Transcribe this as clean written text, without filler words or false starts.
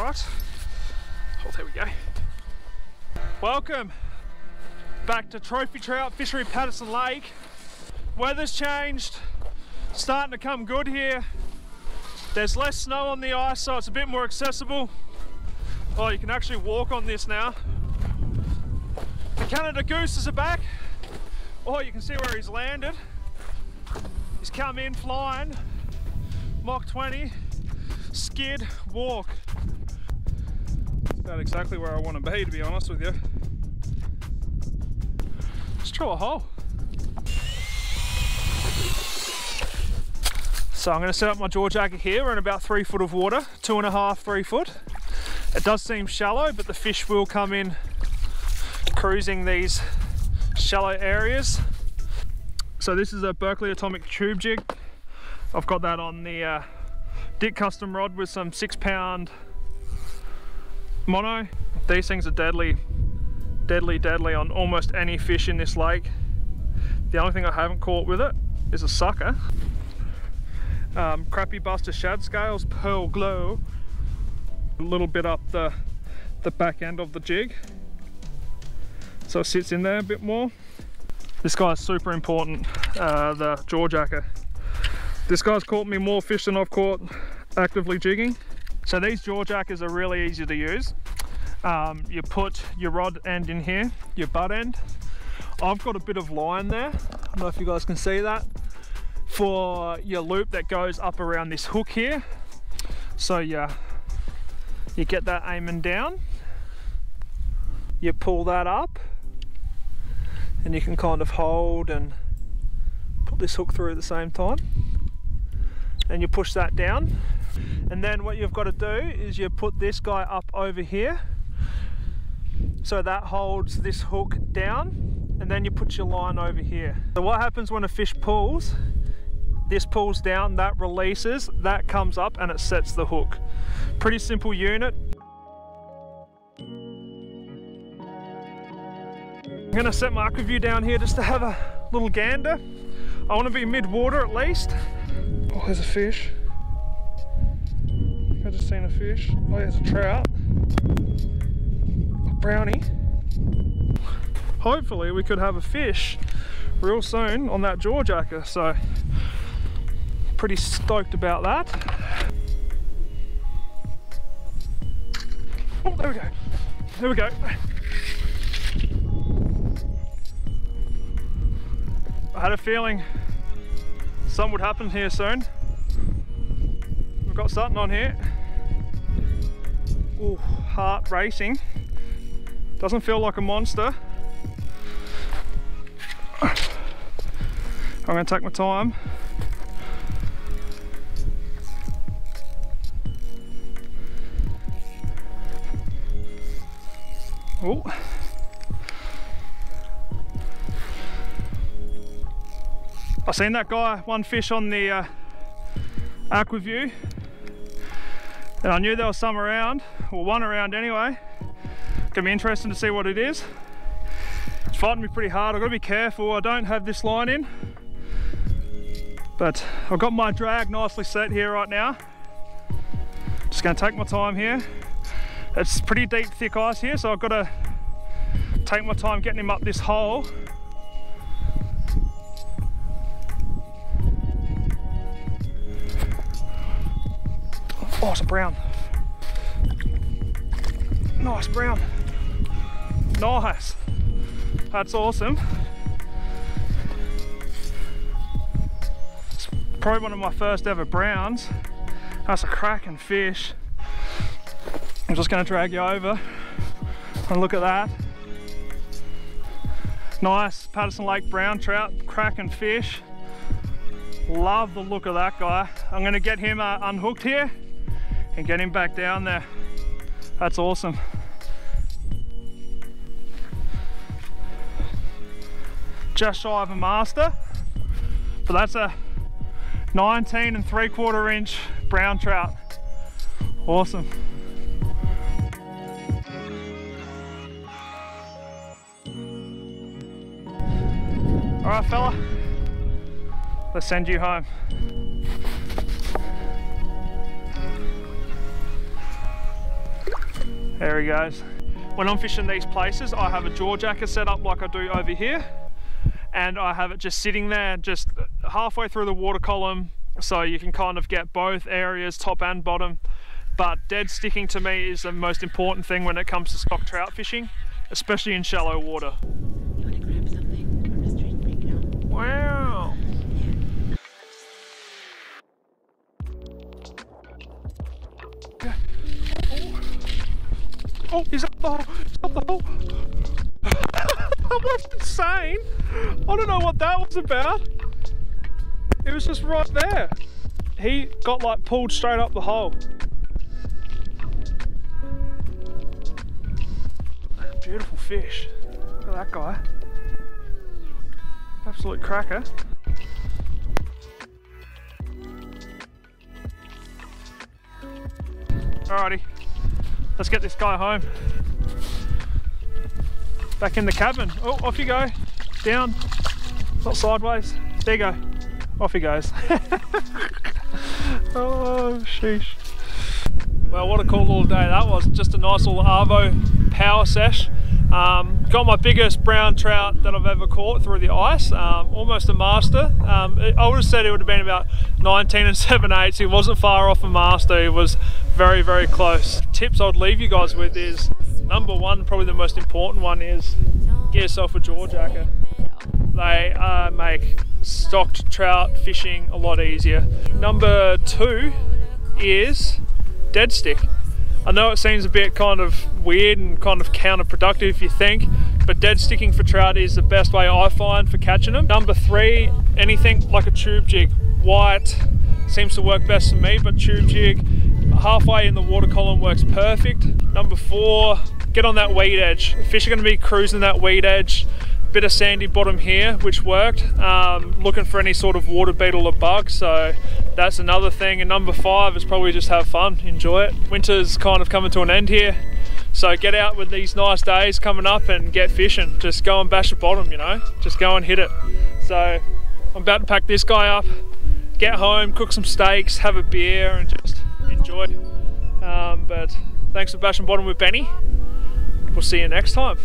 right. Oh, there we go. Welcome back to Trophy Trout Fishery, Patterson Lake. Weather's changed, starting to come good here. There's less snow on the ice, so it's a bit more accessible. Oh, you can actually walk on this now. The Canada gooses are back. Oh, you can see where he's landed. He's come in flying, Mach 20, skid, walk. That's about exactly where I want to be honest with you. Let's try a hole. So I'm going to set up my Jawjacker here. We're in about 3 foot of water, 2.5, 3 foot. It does seem shallow, but the fish will come in cruising these shallow areas. So this is a Berkley Atomic tube jig. I've got that on the Dick custom rod with some 6-pound mono. These things are deadly on almost any fish in this lake. The only thing I haven't caught with it is a sucker. Crappie Buster shad scales, pearl glow. A little bit up the back end of the jig, so it sits in there a bit more. This guy's super important, the Jawjacker. This guy's caught me more fish than I've caught actively jigging. So these Jawjackers are really easy to use. You put your rod end in here, your butt end. I've got a bit of line there, I don't know if you guys can see that, for your loop that goes up around this hook here. So you get that aiming down, you pull that up, and you can kind of hold and put this hook through at the same time, and you push that down. And then what you've got to do is you put this guy up over here, so that holds this hook down, and then you put your line over here. So what happens when a fish pulls, this pulls down, that releases, that comes up, and it sets the hook. Pretty simple unit. I'm gonna set my aqua view down here just to have a little gander. I want to be mid-water at least. Oh, there's a fish. I just seen a fish. Oh, there's a trout. A brownie. Hopefully we could have a fish real soon on that Jawjacker, so pretty stoked about that. Oh, there we go. There we go. I had a feeling something would happen here soon. We've got something on here. Ooh, heart racing. Doesn't feel like a monster. I'm going to take my time. Oh. I seen that guy, one fish on the aqua view, and I knew there was some around, or one around anyway. Gonna be interesting to see what it is. It's fighting me pretty hard. I've got to be careful. I don't have this line in, but I've got my drag nicely set here right now. Just gonna take my time here. It's pretty deep, thick ice here, so I've got to take my time getting him up this hole. Oh, it's a brown. Nice brown. Nice. That's awesome. It's probably one of my first ever browns. That's a cracking fish. I'm just going to drag you over and look at that. Nice Patterson Lake brown trout, cracking fish. Love the look of that guy. I'm going to get him unhooked here and get him back down there. That's awesome. Just shy of a master, but that's a 19 3/4 inch brown trout. Awesome. All right, fella, let's send you home. There he goes. When I'm fishing these places, I have a Jawjacker set up like I do over here, and I have it just sitting there just halfway through the water column, so you can kind of get both areas, top and bottom. But dead sticking to me is the most important thing when it comes to stock trout fishing, especially in shallow water. You want to grab something from the street and bring it out? Wow. Yeah. Oh, he's up the hole. He's up the hole. That was insane. I don't know what that was about. It was just right there. He got like pulled straight up the hole. Beautiful fish. Look at that guy. Absolute cracker. Alrighty, let's get this guy home. Back in the cabin. Oh, off you go. Down. Not sideways. There you go. Off he goes. Oh, sheesh. Well, what a cool little day that was. Just a nice little Arvo power sesh. Got my biggest brown trout that I've ever caught through the ice, almost a master. I would have said it would have been about 19 7/8. It wasn't far off a master, it was very, very close. Tips I'd leave you guys with is, number one, probably the most important one, is get yourself a Jawjacker. They make stocked trout fishing a lot easier. Number two is Deadstick. I know it seems a bit kind of weird and kind of counterproductive if you think, but dead sticking for trout is the best way I find for catching them. Number three, anything like a tube jig. White seems to work best for me, but tube jig halfway in the water column works perfect. Number four, get on that weed edge. Fish are going to be cruising that weed edge. Bit of sandy bottom here, which worked. Looking for any sort of water beetle or bug, so that's another thing. And number five is probably just have fun, enjoy it. Winter's kind of coming to an end here, so get out with these nice days coming up and get fishing. Just go and bash the bottom, you know, just go and hit it. So I'm about to pack this guy up, get home, cook some steaks, have a beer and just enjoy. But thanks for bashing bottom with Benny. We'll see you next time.